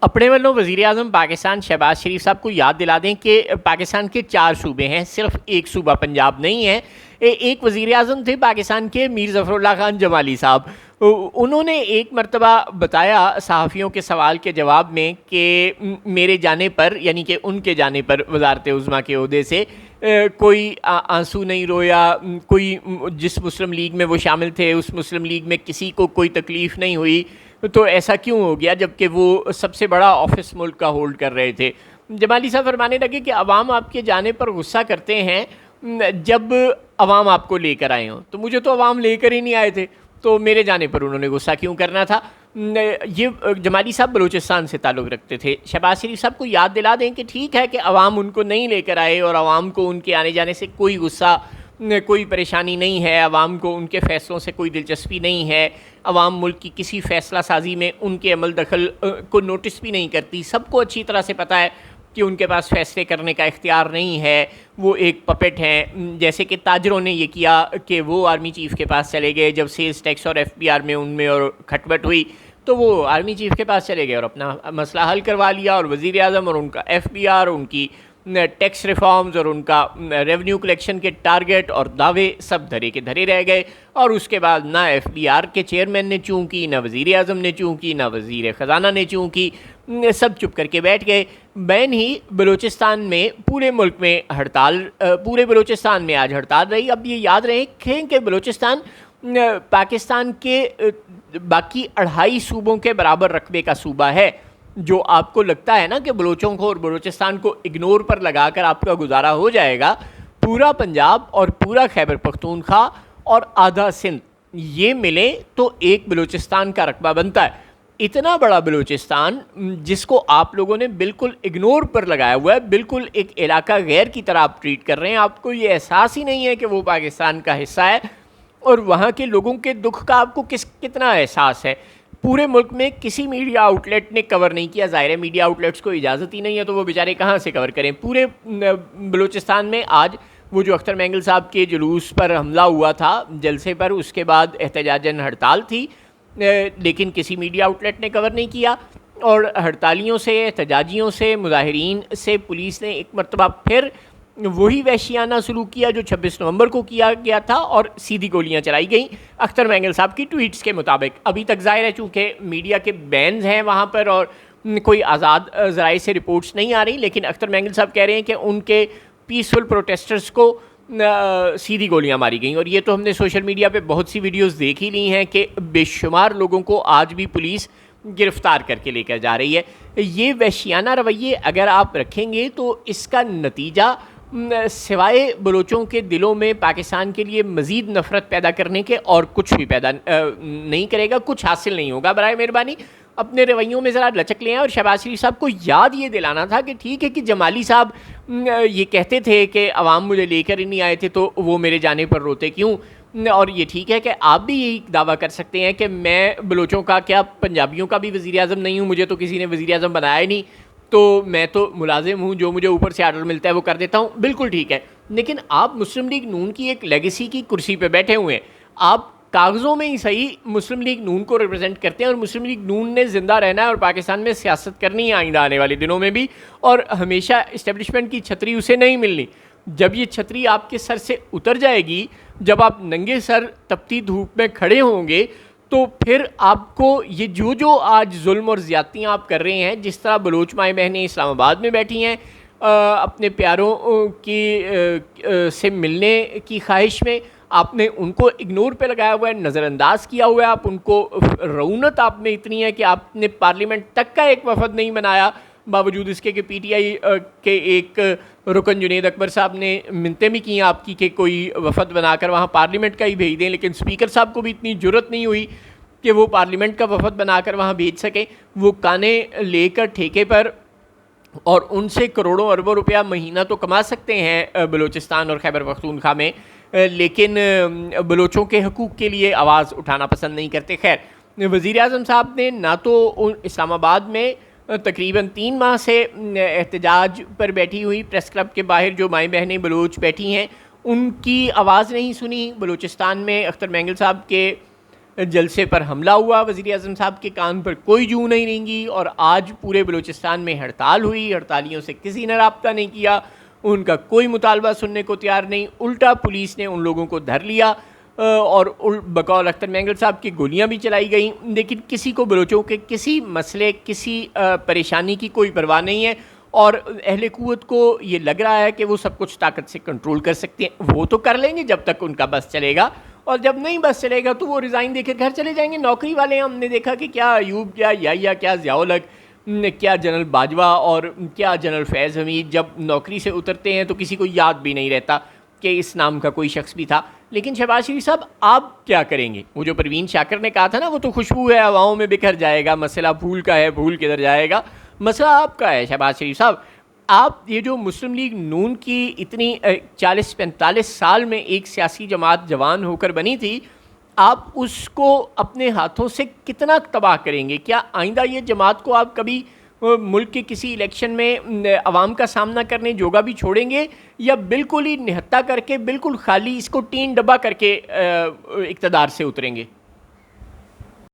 اپنے والوں وزیر اعظم پاکستان شہباز شریف صاحب کو یاد دلا دیں کہ پاکستان کے 4 صوبے ہیں، صرف ایک صوبہ پنجاب نہیں ہے۔ ایک وزیر اعظم تھے پاکستان کے، میر ظفر اللہ خان جمالی صاحب، انہوں نے ایک مرتبہ بتایا صحافیوں کے سوال کے جواب میں کہ میرے جانے پر، یعنی کہ ان کے جانے پر وزارت عظمیٰ کے عہدے سے کوئی آنسو نہیں رویا، کوئی جس مسلم لیگ میں وہ شامل تھے اس مسلم لیگ میں کسی کو کوئی تکلیف نہیں ہوئی، تو ایسا کیوں ہو گیا جبکہ وہ سب سے بڑا آفس ملک کا ہولڈ کر رہے تھے۔ جمالی صاحب فرمانے لگے کہ عوام آپ کے جانے پر غصہ کرتے ہیں جب عوام آپ کو لے کر آئے ہوں، تو مجھے تو عوام لے کر ہی نہیں آئے تھے، تو میرے جانے پر انہوں نے غصہ کیوں کرنا تھا۔ یہ جمالی صاحب بلوچستان سے تعلق رکھتے تھے۔ شہباز شریف صاحب کو یاد دلا دیں کہ ٹھیک ہے کہ عوام ان کو نہیں لے کر آئے اور عوام کو ان کے آنے جانے سے کوئی غصہ، کوئی پریشانی نہیں ہے، عوام کو ان کے فیصلوں سے کوئی دلچسپی نہیں ہے، عوام ملک کی کسی فیصلہ سازی میں ان کے عمل دخل کو نوٹس بھی نہیں کرتی، سب کو اچھی طرح سے پتہ ہے کہ ان کے پاس فیصلے کرنے کا اختیار نہیں ہے، وہ ایک پپٹ ہیں۔ جیسے کہ تاجروں نے یہ کیا کہ وہ آرمی چیف کے پاس چلے گئے جب سیلز ٹیکس اور ایف بی آر میں ان میں اور کھٹپٹ ہوئی، تو وہ آرمی چیف کے پاس چلے گئے اور اپنا مسئلہ حل کروا لیا، اور وزیر اعظم اور ان کا ایف بی آر، ان کی ٹیکس ریفارمز اور ان کا ریونیو کلیکشن کے ٹارگٹ اور دعوے سب دھرے کے دھرے رہ گئے، اور اس کے بعد نہ ایف بی آر کے چیئرمین نے چوں کی، نہ وزیر اعظم نے چوں کی، نہ وزیر خزانہ نے چوں کی، سب چپ کر کے بیٹھ گئے۔ بین ہی بلوچستان میں پورے ملک میں ہڑتال، پورے بلوچستان میں آج ہڑتال رہی۔ اب یہ یاد رکھیں کہ بلوچستان پاکستان کے باقی 2.5 صوبوں کے برابر رقبے کا صوبہ ہے۔ جو آپ کو لگتا ہے نا کہ بلوچوں کو اور بلوچستان کو اگنور پر لگا کر آپ کا گزارا ہو جائے گا، پورا پنجاب اور پورا خیبر پختونخوا اور آدھا سندھ یہ ملے تو ایک بلوچستان کا رقبہ بنتا ہے۔ اتنا بڑا بلوچستان جس کو آپ لوگوں نے بالکل اگنور پر لگایا ہوا ہے، بالکل ایک علاقہ غیر کی طرح آپ ٹریٹ کر رہے ہیں، آپ کو یہ احساس ہی نہیں ہے کہ وہ پاکستان کا حصہ ہے، اور وہاں کے لوگوں کے دکھ کا آپ کو کتنا احساس ہے۔ پورے ملک میں کسی میڈیا آؤٹ لیٹ نے کور نہیں کیا، ظاہر ہے میڈیا آؤٹ لیٹس کو اجازت ہی نہیں ہے تو وہ بیچارے کہاں سے کور کریں۔ پورے بلوچستان میں آج وہ جو اختر مینگل صاحب کے جلوس پر حملہ ہوا تھا جلسے پر، اس کے بعد احتجاجاً ہڑتال تھی، لیکن کسی میڈیا آؤٹ لیٹ نے کور نہیں کیا، اور ہڑتالیوں سے، احتجاجیوں سے، مظاہرین سے پولیس نے ایک مرتبہ پھر وہی وحشیانہ سلوک کیا جو 26 نومبر کو کیا گیا تھا، اور سیدھی گولیاں چلائی گئیں اختر مینگل صاحب کی ٹویٹس کے مطابق۔ ابھی تک ظاہر ہے چونکہ میڈیا کے بینز ہیں وہاں پر اور کوئی آزاد ذرائع سے رپورٹس نہیں آ رہی، لیکن اختر مینگل صاحب کہہ رہے ہیں کہ ان کے پیسفل پروٹیسٹرز کو سیدھی گولیاں ماری گئیں، اور یہ تو ہم نے سوشل میڈیا پہ بہت سی ویڈیوز دیکھ ہی لی ہیں کہ بے شمار لوگوں کو آج بھی پولیس گرفتار کر کے لے کر جا رہی ہے۔ یہ وحشیانہ رویے اگر آپ رکھیں گے تو اس کا نتیجہ سوائے بلوچوں کے دلوں میں پاکستان کے لیے مزید نفرت پیدا کرنے کے اور کچھ بھی پیدا نہیں کرے گا، کچھ حاصل نہیں ہوگا۔ برائے مہربانی اپنے رویوں میں ذرا لچک لیں، اور شہباز شریف صاحب کو یاد یہ دلانا تھا کہ ٹھیک ہے کہ جمالی صاحب یہ کہتے تھے کہ عوام مجھے لے کر ہی نہیں آئے تھے تو وہ میرے جانے پر روتے کیوں، اور یہ ٹھیک ہے کہ آپ بھی یہی دعویٰ کر سکتے ہیں کہ میں بلوچوں کا کیا پنجابیوں کا بھی وزیر اعظم نہیں ہوں، مجھے تو کسی نے وزیر اعظم بنایا ہی نہیں، تو میں تو ملازم ہوں، جو مجھے اوپر سے آرڈر ملتا ہے وہ کر دیتا ہوں، بالکل ٹھیک ہے۔ لیکن آپ مسلم لیگ نون کی ایک لیگیسی کی کرسی پہ بیٹھے ہوئے ہیں، آپ کاغذوں میں ہی صحیح مسلم لیگ نون کو ریپرزینٹ کرتے ہیں، اور مسلم لیگ نون نے زندہ رہنا ہے اور پاکستان میں سیاست کرنی ہے آئندہ آنے والے دنوں میں بھی، اور ہمیشہ اسٹیبلشمنٹ کی چھتری اسے نہیں ملنی۔ جب یہ چھتری آپ کے سر سے اتر جائے گی، جب آپ ننگے سر تپتی دھوپ میں کھڑے ہوں گے، تو پھر آپ کو یہ جو آج ظلم اور زیادتیاں آپ کر رہے ہیں، جس طرح بلوچ مائیں بہنیں اسلام آباد میں بیٹھی ہیں اپنے پیاروں کی سے ملنے کی خواہش میں، آپ نے ان کو اگنور پہ لگایا ہوا ہے، نظر انداز کیا ہوا ہے، آپ ان کو، رعونت آپ میں اتنی ہے کہ آپ نے پارلیمنٹ تک کا ایک وفد نہیں بنایا، باوجود اس کے کہ پی ٹی آئی کے ایک رکن جنید اکبر صاحب نے منتیں بھی کی آپ کی کہ کوئی وفد بنا کر وہاں پارلیمنٹ کا ہی بھیج دیں، لیکن اسپیکر صاحب کو بھی اتنی جرت نہیں ہوئی کہ وہ پارلیمنٹ کا وفد بنا کر وہاں بھیج سکیں۔ وہ کانے لے کر ٹھیکے پر، اور ان سے کروڑوں اربوں روپیہ مہینہ تو کما سکتے ہیں بلوچستان اور خیبر پختونخوا میں، لیکن بلوچوں کے حقوق کے لیے آواز اٹھانا پسند نہیں کرتے۔ خیر، وزیر اعظم صاحب نے نہ تو اسلام آباد میں تقریباً 3 ماہ سے احتجاج پر بیٹھی ہوئی پریس کلب کے باہر جو مائیں بہنیں بلوچ بیٹھی ہیں ان کی آواز نہیں سنی، بلوچستان میں اختر مینگل صاحب کے جلسے پر حملہ ہوا، وزیر اعظم صاحب کے کان پر کوئی جوں نہیں رینگی، اور آج پورے بلوچستان میں ہڑتال ہوئی، ہڑتالیوں سے کسی نے رابطہ نہیں کیا، ان کا کوئی مطالبہ سننے کو تیار نہیں، الٹا پولیس نے ان لوگوں کو دھر لیا اور بقول اختر مینگل صاحب کی گولیاں بھی چلائی گئیں، لیکن کسی کو بلوچوں کے کسی مسئلے، کسی پریشانی کی کوئی پرواہ نہیں ہے، اور اہل قوت کو یہ لگ رہا ہے کہ وہ سب کچھ طاقت سے کنٹرول کر سکتے ہیں۔ وہ تو کر لیں گے جب تک ان کا بس چلے گا، اور جب نہیں بس چلے گا تو وہ ریزائن دے کر گھر چلے جائیں گے۔ نوکری والے ہم نے دیکھا کہ کیا ایوب، کیا یحییٰ، کیا ضیاء الحق، کیا جنرل باجوہ اور کیا جنرل فیض حمید جب نوکری سے اترتے ہیں تو کسی کو یاد بھی نہیں رہتا کہ اس نام کا کوئی شخص بھی تھا۔ لیکن شہباز شریف صاحب آپ کیا کریں گے؟ وہ جو پروین شاکر نے کہا تھا نا، وہ تو خوشبو ہے ہواؤں میں بکھر جائے گا، مسئلہ پھول کا ہے پھول کدھر جائے گا، مسئلہ آپ کا ہے شہباز شریف صاحب۔ آپ یہ جو مسلم لیگ نون کی اتنی 40-45 سال میں ایک سیاسی جماعت جوان ہو کر بنی تھی، آپ اس کو اپنے ہاتھوں سے کتنا تباہ کریں گے؟ کیا آئندہ یہ جماعت کو آپ کبھی ملک کے کسی الیکشن میں عوام کا سامنا کرنے جوگا بھی چھوڑیں گے، یا بالکل ہی نہتہ کر کے، بالکل خالی اس کو ٹین ڈبہ کر کے اقتدار سے اتریں گے؟